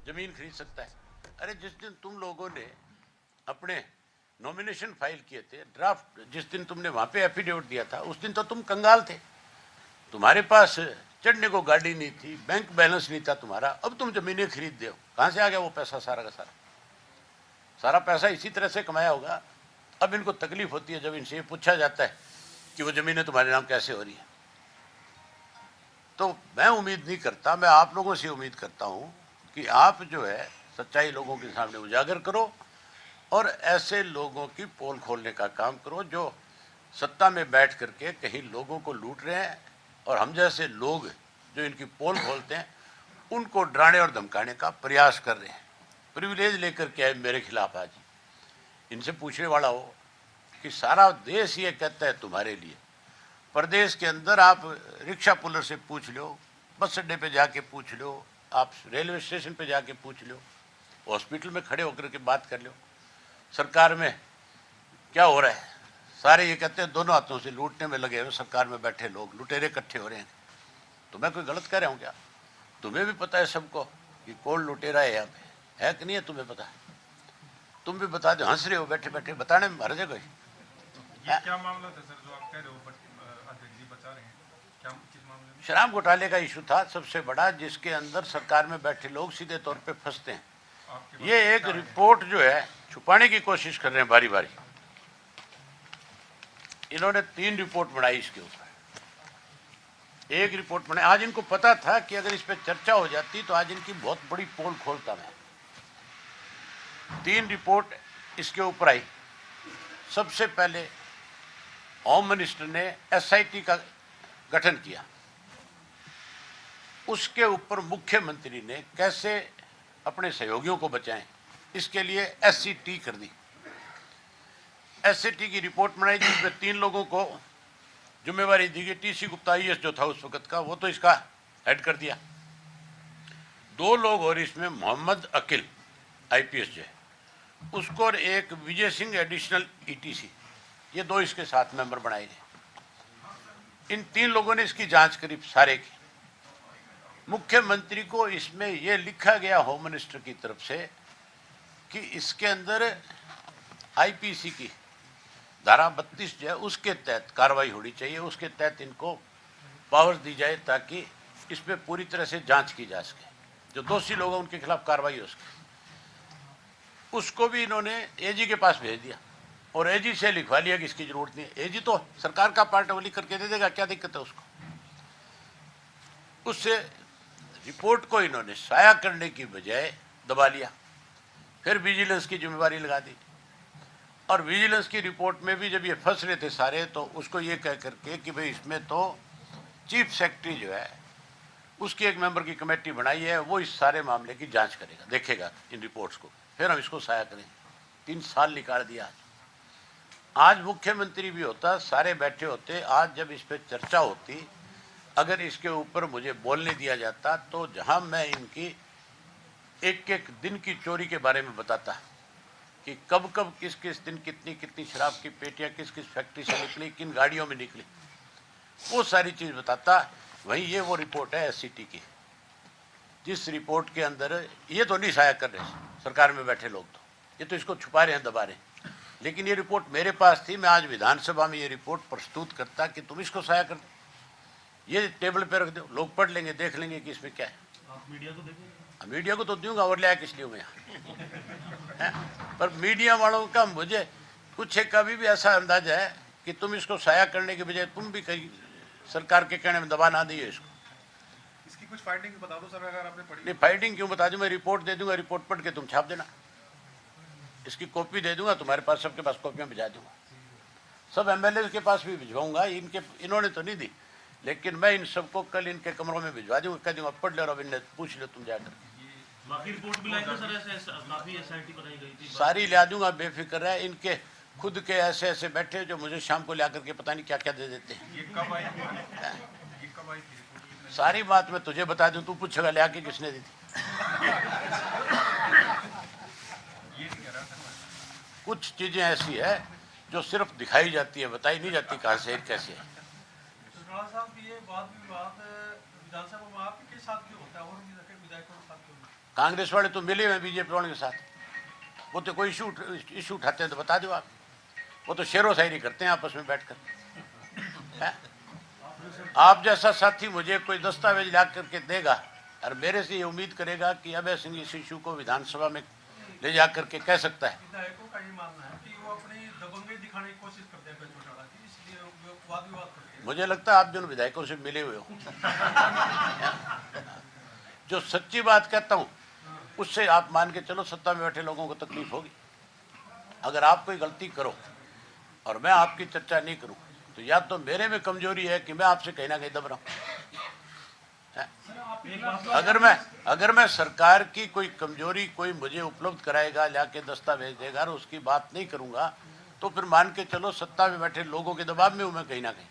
जमीन खरीद सकता है। अरे जिस दिन तुम लोगों ने अपने नॉमिनेशन फाइल किए थे, ड्राफ्ट जिस दिन तुमने वहां पे एफिडेविट दिया था, उस दिन तो तुम कंगाल थे, तुम्हारे पास चढ़ने को गाड़ी नहीं थी, बैंक बैलेंस नहीं था तुम्हारा। अब तुम जमीनें खरीद दो, कहां से आ गया वो पैसा? सारा का सारा सारा पैसा इसी तरह से कमाया होगा। अब इनको तकलीफ होती है जब इनसे ये पूछा जाता है कि वो जमीनें तुम्हारे नाम कैसे हो रही है। तो मैं उम्मीद नहीं करता, मैं आप लोगों से उम्मीद करता हूं कि आप जो है सच्चाई लोगों के सामने उजागर करो और ऐसे लोगों की पोल खोलने का काम करो जो सत्ता में बैठ करके कहीं लोगों को लूट रहे हैं, और हम जैसे लोग जो इनकी पोल खोलते हैं उनको डराने और धमकाने का प्रयास कर रहे हैं। प्रिविलेज लेकर के आए मेरे खिलाफ आज। इनसे पूछने वाला हो कि सारा देश ये कहता है तुम्हारे लिए, प्रदेश के अंदर आप रिक्शा पुलर से पूछ लो, बस अड्डे पे जाके पूछ लो, आप रेलवे स्टेशन पे जाके पूछ लो, हॉस्पिटल में खड़े होकर के बात कर लो, सरकार में क्या हो रहा है। सारे ये कहते हैं दोनों हाथों से लूटने में लगे हुए सरकार में बैठे लोग, लुटेरे इकट्ठे हो रहे हैं। तो मैं कोई गलत कह रहा हूँ क्या? तुम्हें भी पता है सबको कि कौन लुटेरा है यहाँ पे, है कि नहीं है? तुम्हें पता है? तुम भी बता दो, हंस रहे हो बैठे बैठे, बताने में हर जगह। ये क्या मामला था सर जो आप कह रहे हो, अध्यक्ष जी बता रहे हैं, क्या किस मामले में? शराब घोटाले का इशू था सबसे बड़ा, जिसके अंदर सरकार में बैठे लोग सीधे तौर पे फंसते हैं। ये एक रिपोर्ट जो है छुपाने की कोशिश कर रहे हैं बारी बारी। इन्होंने 3 रिपोर्ट बनाई इसके ऊपर, एक रिपोर्ट बनाई। आज इनको पता था कि अगर इस पर चर्चा हो जाती तो आज इनकी बहुत बड़ी पोल खोलता मैं। 3 रिपोर्ट इसके ऊपर आई। सबसे पहले होम मिनिस्टर ने एसआईटी का गठन किया, उसके ऊपर मुख्यमंत्री ने कैसे अपने सहयोगियों को बचाएं, इसके लिए एससीटी कर दी। एससीटी की रिपोर्ट बनाई जिसमें 3 लोगों को जिम्मेवारी दी गई। टीसी गुप्ता आईएएस जो था उस वक्त का, वो तो इसका हेड कर दिया। 2 लोग और इसमें मोहम्मद अकील आईपीएस जो है उसको, और एक विजय सिंह एडिशनल ईटीसी, ये 2 इसके साथ मेंबर बनाए गए। इन 3 लोगों ने इसकी जांच करी सारे की। मुख्यमंत्री को इसमें यह लिखा गया होम मिनिस्टर की तरफ से कि इसके अंदर आईपीसी की धारा 32 जो है उसके तहत कार्रवाई होनी चाहिए, उसके तहत इनको पावर्स दी जाए ताकि इसमें पूरी तरह से जांच की जा सके, जो दोषी लोग हैं उनके खिलाफ कार्रवाई हो सके। उसको भी इन्होंने एजी के पास भेज दिया और एजी से लिखवा लिया कि इसकी जरूरत नहीं है। एजी तो सरकार का पार्ट वो लिख करके दे देगा, क्या दिक्कत है उसको। उससे रिपोर्ट को इन्होंने साया करने की बजाय दबा लिया। फिर विजिलेंस की जिम्मेवारी लगा दी, और विजिलेंस की रिपोर्ट में भी जब ये फंस रहे थे सारे, तो उसको ये कह करके कि भाई इसमें तो चीफ सेक्रेटरी जो है उसकी एक मेंबर की कमेटी बनाई है, वो इस सारे मामले की जांच करेगा, देखेगा इन रिपोर्ट्स को, फिर हम इसको साया करें। 3 साल निकाल दिया। आज मुख्यमंत्री भी होता, सारे बैठे होते, आज जब इस पर चर्चा होती, अगर इसके ऊपर मुझे बोलने दिया जाता तो जहां मैं इनकी एक एक दिन की चोरी के बारे में बताता कि कब कब किस किस दिन कितनी कितनी शराब की पेटियां किस किस फैक्ट्री से निकली, किन गाड़ियों में निकली, वो सारी चीज़ बताता। वहीं ये वो रिपोर्ट है एससीटी की, जिस रिपोर्ट के अंदर ये तो नहीं साया कर रहे सरकार में बैठे लोग, तो ये तो इसको छुपा रहे हैं, दबा रहे हैं। लेकिन ये रिपोर्ट मेरे पास थी, मैं आज विधानसभा में ये रिपोर्ट प्रस्तुत करता कि तुम इसको साया कर दो, ये टेबल पे रख दो, लोग पढ़ लेंगे, देख लेंगे कि इसमें क्या है। आप मीडिया को देंगे? मीडिया को तो दूंगा, और लिया किस लिए मैं पर मीडिया वालों का मुझे कुछ कभी भी ऐसा अंदाजा है कि तुम इसको साया करने के बजाय तुम भी कहीं सरकार के कहने में दबा ना दिए इसको। इसकी कुछ फाइंडिंग बता दो सर, अगर आपने पढ़ी। नहीं, फाइंडिंग क्यों बता दूं, मैं रिपोर्ट दे दूंगा, रिपोर्ट पढ़ के तुम छाप देना, इसकी कॉपी दे दूंगा, तुम्हारे पास सबके पास कॉपियां भिजा दूंगा, सब एमएलए के पास भी भिजवाऊंगा। इन्होंने तो नहीं दी, लेकिन मैं इन सबको कल इनके कमरों में भिजवा दूंगा, कह दूंगा पढ़ लो और इन्हें पूछ लो तुम जाकर। बाकी रिपोर्ट भी लाई थी सर, ऐसे काफी एसआईटी बनाई गई थी, सारी ला दूंगा, बेफिक्र है। इनके खुद के ऐसे ऐसे बैठे जो मुझे शाम को ला करके पता नहीं क्या क्या दे देते हैं। ये कब आई थी? सारी बात मैं तुझे बता दूं, तू पूछेगा ले आके किसने दी थी। कुछ चीजें ऐसी है जो सिर्फ दिखाई जाती है, बताई नहीं जाती कहां से कैसे है। चौटाला साहब, ये वाद विवाद विधानसभा में आपके साथ क्यों होता है और विधायकों के साथ क्यों नहीं? कांग्रेस वाले तो मिले हुए बीजेपी वालों के साथ, वो तो कोई इशू उठाते हैं तो बता दो आप, वो तो शेरो शायरी करते हैं आपस में बैठकर। आप जैसा साथी मुझे कोई दस्तावेज ला करके देगा और मेरे से ये उम्मीद करेगा कि अभय सिंह इस इशू को विधानसभा में ले जा करके कह सकता है। विधायकों का ये मानना है कि वो अपनी दबंगई दिखाने की कोशिश करते हैं चौटाला की, इसलिए वो वाद विवाद करते हैं। मुझे लगता है आप जिन विधायकों से मिले हुए हो, जो सच्ची बात कहता हूं उससे आप मान के चलो सत्ता में बैठे लोगों को तकलीफ होगी। अगर आप कोई गलती करो और मैं आपकी चर्चा नहीं करूं तो या तो मेरे में कमजोरी है कि मैं आपसे कहीं ना कहीं दब रहा हूं। अगर मैं सरकार की कोई कमजोरी कोई मुझे उपलब्ध कराएगा, लाके दस्तावेज देगा और उसकी बात नहीं करूंगा तो फिर मान के चलो सत्ता में बैठे लोगों के दबाव में हूं मैं कहीं ना कहीं।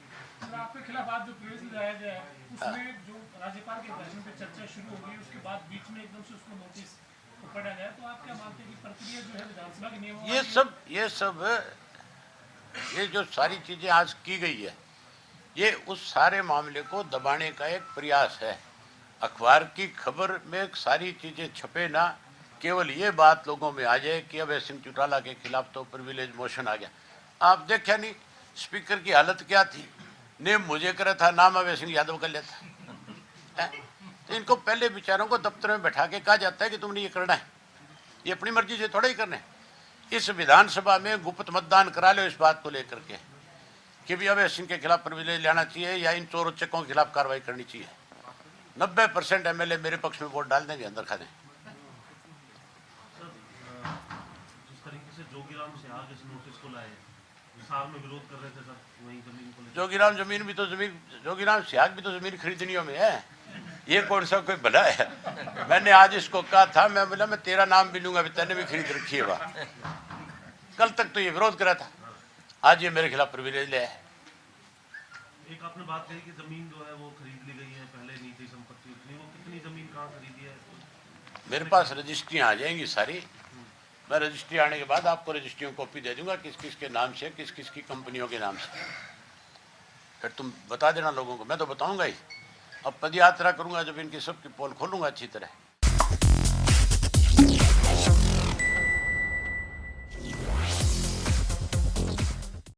आपके खिलाफ आज जो प्रवेश लाया गया है उसमें जो राज्यपाल के भाषण पे चर्चा शुरू हो गई, उसके बाद बीच में एकदम से उसको नोटिस पकड़ा गया, तो आप क्या मानते हैं कि प्रक्रिया जो है विधानसभा के नियमों ये जो सारी चीजें आज की गई है ये उस सारे मामले को दबाने का एक प्रयास है। अखबार की खबर में सारी चीजें छपे ना, केवल ये बात लोगों में आ जाए कि अभय सिंह चौटाला के खिलाफ तो प्रिविलेज मोशन आ गया। आप देखा नहीं स्पीकर की हालत क्या थी, नेम मुझे करा था, नाम अभय सिंह यादव कर लेता है। तो इनको पहले विचारों को दफ्तर में बैठा के कहा जाता है कि तुमने ये करना है, ये अपनी मर्जी से थोड़ा ही करना है। इस विधानसभा में गुप्त मतदान करा लो इस बात को लेकर के कि भी अभय सिंह के खिलाफ प्रिविलेज लेना चाहिए या इन चोर चक्कों के खिलाफ कार्रवाई करनी चाहिए। 90% MLA मेरे पक्ष में वोट डाल देंगे, अंदर खा दें। जिस तरीके से जोगीराम सिहाग इस नोटिस को लाए, साल में विरोध कर रहे थे सर, वही जमीन को लेकर। जोगीराम जोगीराम सिहाग भी तो जमीन खरीदनियों में है, ये कौन सा कोई भला है। मैंने आज इसको कहा था, मैं बोला मैं तेरा नाम भी लूंगा, तेने भी खरीद रखी है वहां। कल तक तो ये विरोध करा था, आज ये मेरे खिलाफ प्रिविलेज ले है। एक आपने बात कही कि जमीन जो है वो खरीद ली गई है, पहले नहीं थी संपत्ति उतनी, वो कितनी जमीन कहाँ खरीदी है? मेरे पास रजिस्ट्रियाँ आ जाएंगी सारी, मैं रजिस्ट्री आने के बाद आपको रजिस्ट्रियों को कॉपी दे दूंगा किस किस के नाम से, किस किस की कंपनियों के नाम से। फिर तुम बता देना लोगों को, मैं तो बताऊंगा ही। अब पद यात्रा करूंगा जब इनकी सबकी पोल खोलूंगा अच्छी तरह।